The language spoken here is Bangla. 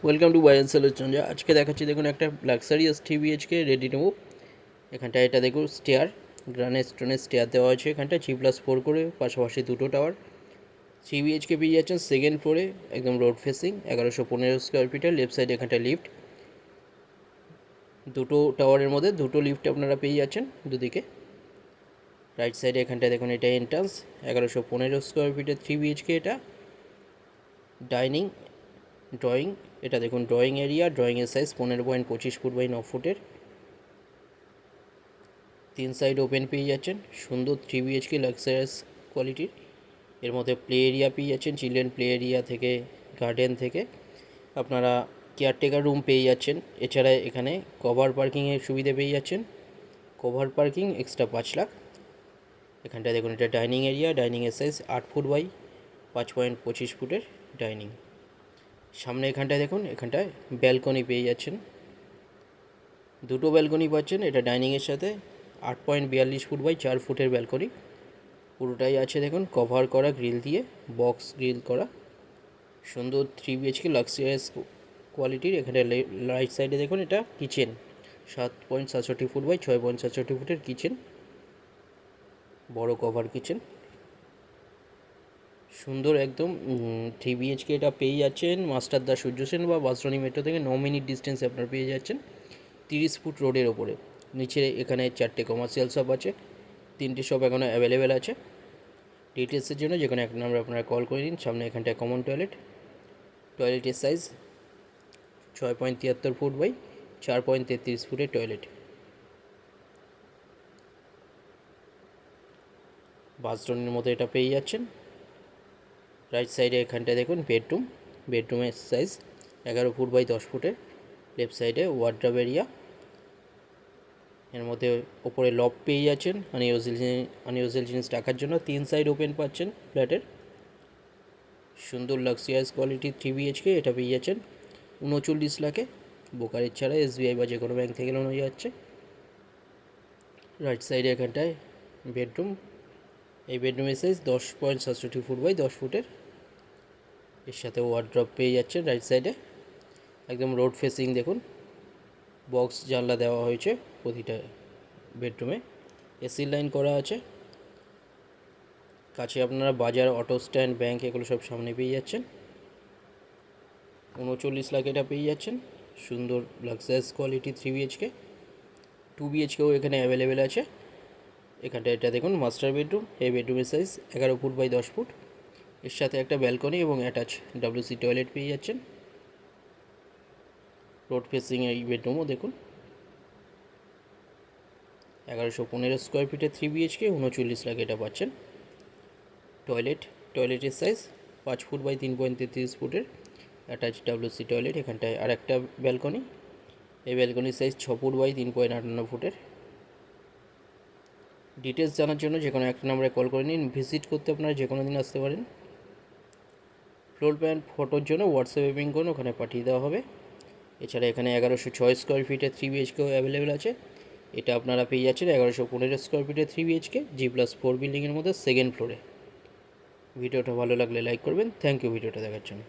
ওয়েলকাম টু বাই সেলের চঞ্জা। আজকে দেখাচ্ছি দেখুন একটা luxurious 3 BHK ready to move. এখানটা এটা দেখুন স্টেয়ার, গ্রানাইট স্টোনের স্টেয়ার দেওয়া আছে। এখানটা 3+4 করে পাশাপাশি দুটো টাওয়ার। 3 BHK পেয়ে যাচ্ছেন সেকেন্ড ফ্লোরে, একদম রোড ফেসিং, 1115 স্কোয়ার ফিটের। লেফট সাইডে এখানটা লিফট, দুটো টাওয়ারের মধ্যে দুটো লিফট আপনারা পেয়ে যাচ্ছেন দুদিকে। রাইট সাইডে এখানটা দেখুন এটা এন্ট্রান্স, 1115 স্কোয়ার ফিটের 3 BHK। এটা ডাইনিং, ড্রয়িং, এটা দেখুন ড্রয়িং এরিয়া, ড্রয়িংয়ের সাইজ 15.25 ফুট বাই 9 ফুটের। 3 সাইড ওপেন পেয়ে যাচ্ছেন, সুন্দর 3 BHK লাক্সারিয়াস কোয়ালিটির। এর মধ্যে প্লে এরিয়া পেয়ে যাচ্ছেন, চিলড্রেন প্লে এরিয়া থেকে, গার্ডেন থেকে আপনারা কেয়ারটেকার রুম পেয়ে যাচ্ছেন। এছাড়া এখানে কভার পার্কিংয়ের সুবিধা পেয়ে যাচ্ছেন, কভার পার্কিং এক্সট্রা 5 লাখ। এখানটায় দেখুন এটা ডাইনিং এরিয়া, ডাইনিংয়ের সাইজ 8 ফুট বাই 5.25 ফুটের ডাইনিং। সামনে এখানটায় দেখুন, এখানটায় ব্যালকনি পেয়ে যাচ্ছেন, দুটো ব্যালকনি পাচ্ছেন। এটা ডাইনিংয়ের সাথে 8.42 ফুট বাই 4 ফুটের ব্যালকনি পুরোটাই আছে। দেখুন কভার করা গ্রিল দিয়ে, বক্স গ্রিল করা, সুন্দর 3 BHK লাক্সারিয়াস কোয়ালিটির। এখানে রাইট সাইডে দেখুন এটা কিচেন, 7.67 ফুট বাই 6.67 ফুটের কিচেন, বড় কভার কিচেন, সুন্দর একদম 3 BHK। এটা পেয়ে যাচ্ছেন মাস্টারদা সূর্য সেন বা বাসরানি মেট্রো থেকে 9 মিনিট ডিস্টেন্সে আপনারা পেয়ে যাচ্ছেন, 30 ফুট রোডের ওপরে। নিচে এখানে 4টে কমার্শিয়াল শপ আছে, 3টে শপ এখনও অ্যাভেলেবেল আছে। ডিটেলসের জন্য যে কোনো এক নাম্বার আপনারা কল করে নিন। সামনে এখানটায় কমন টয়লেট, টয়লেটের সাইজ 6.73 ফুট বাই 4.33 ফুটের টয়লেট। বাথরুমের মতো এটা পেয়ে যাচ্ছেন। রাইট সাইডে এখানটায় দেখুন বেডরুম, বেডরুমের সাইজ 11 ফুট বাই 10 ফুটের। লেফট সাইডে ওয়ার্ড্রব এরিয়া, এর মধ্যে ওপরে লব পেয়ে যাচ্ছেন আনইউজুয়াল জিনিস রাখার জন্য। 3 সাইড ওপেন পাচ্ছেন ফ্ল্যাটের, সুন্দর লাক্সারিয়াস কোয়ালিটি 3 BHK। এটা পেয়ে যাচ্ছেন 39 লাখে, বোকারের ছাড়া SBI বা যে কোনো ব্যাঙ্ক থেকে লোন হয়ে যাচ্ছে। রাইট সাইডে এখানটায় বেডরুম, এই বেডরুমের সাইজ 10.67 ফুট বাই 10 ফুটের। এর সাথে ওয়ার্ড্রপ পেয়ে যাচ্ছেন রাইট সাইডে, একদম রোড ফেসিং। দেখুন বক্স জানলা দেওয়া হয়েছে প্রতিটা বেডরুমে, এসি লাইন করা আছে। কাছে আপনারা বাজার, অটো স্ট্যান্ড, ব্যাংক এগুলো সব সামনে পেয়ে যাচ্ছেন। 39 লাখ এটা পেয়ে যাচ্ছেন, সুন্দর লাক্সারিয়াস কোয়ালিটি 3 BHK। 2 BHKও এখানে অ্যাভেলেবেল আছে। এখানটা এটা দেখুন মাস্টার বেডরুম, এই বেডরুমের সাইজ 11 ফুট বাই 10 ফুট। এর সাথে একটা ব্যালকনি এবং অ্যাটাচ WC টয়লেট পেয়ে যাচ্ছেন। রোড ফেসিং এই বেডরুমও দেখুন, 1115 স্কোয়ার ফিটে 3 BHK, 39 লাখ এটা পাচ্ছেন। টয়লেটের সাইজ 5 ফুট বাই 3.33 ফুটের, অ্যাটাচ WC টয়লেট। এখানটায় আর একটা ব্যালকনি, এই ব্যালকনির সাইজ 6 ফুট বাই 3.58 ফুটের। ডিটেলস জানার জন্য যে কোনো একটা নাম্বারে কল করে নিন। ভিজিট করতে আপনারা যে কোনো দিন আসতে পারেন। ফ্লোর প্ল্যান ফটোর জন্য হোয়াটসঅ্যাপে পিং করুন, ওখানে পাঠিয়ে দেওয়া হবে। এছাড়া এখানে 1106 স্কোয়ার ফিটের 3 BHKও অ্যাভেলেবেল আছে। এটা আপনারা পেয়ে যাচ্ছেন 1115 স্কোয়ার ফিটের 3 BHK, G+4 বিল্ডিংয়ের মধ্যে সেকেন্ড ফ্লোরে। ভিডিওটা ভালো লাগলে লাইক করবেন। থ্যাংক ইউ ভিডিওটা দেখার জন্য।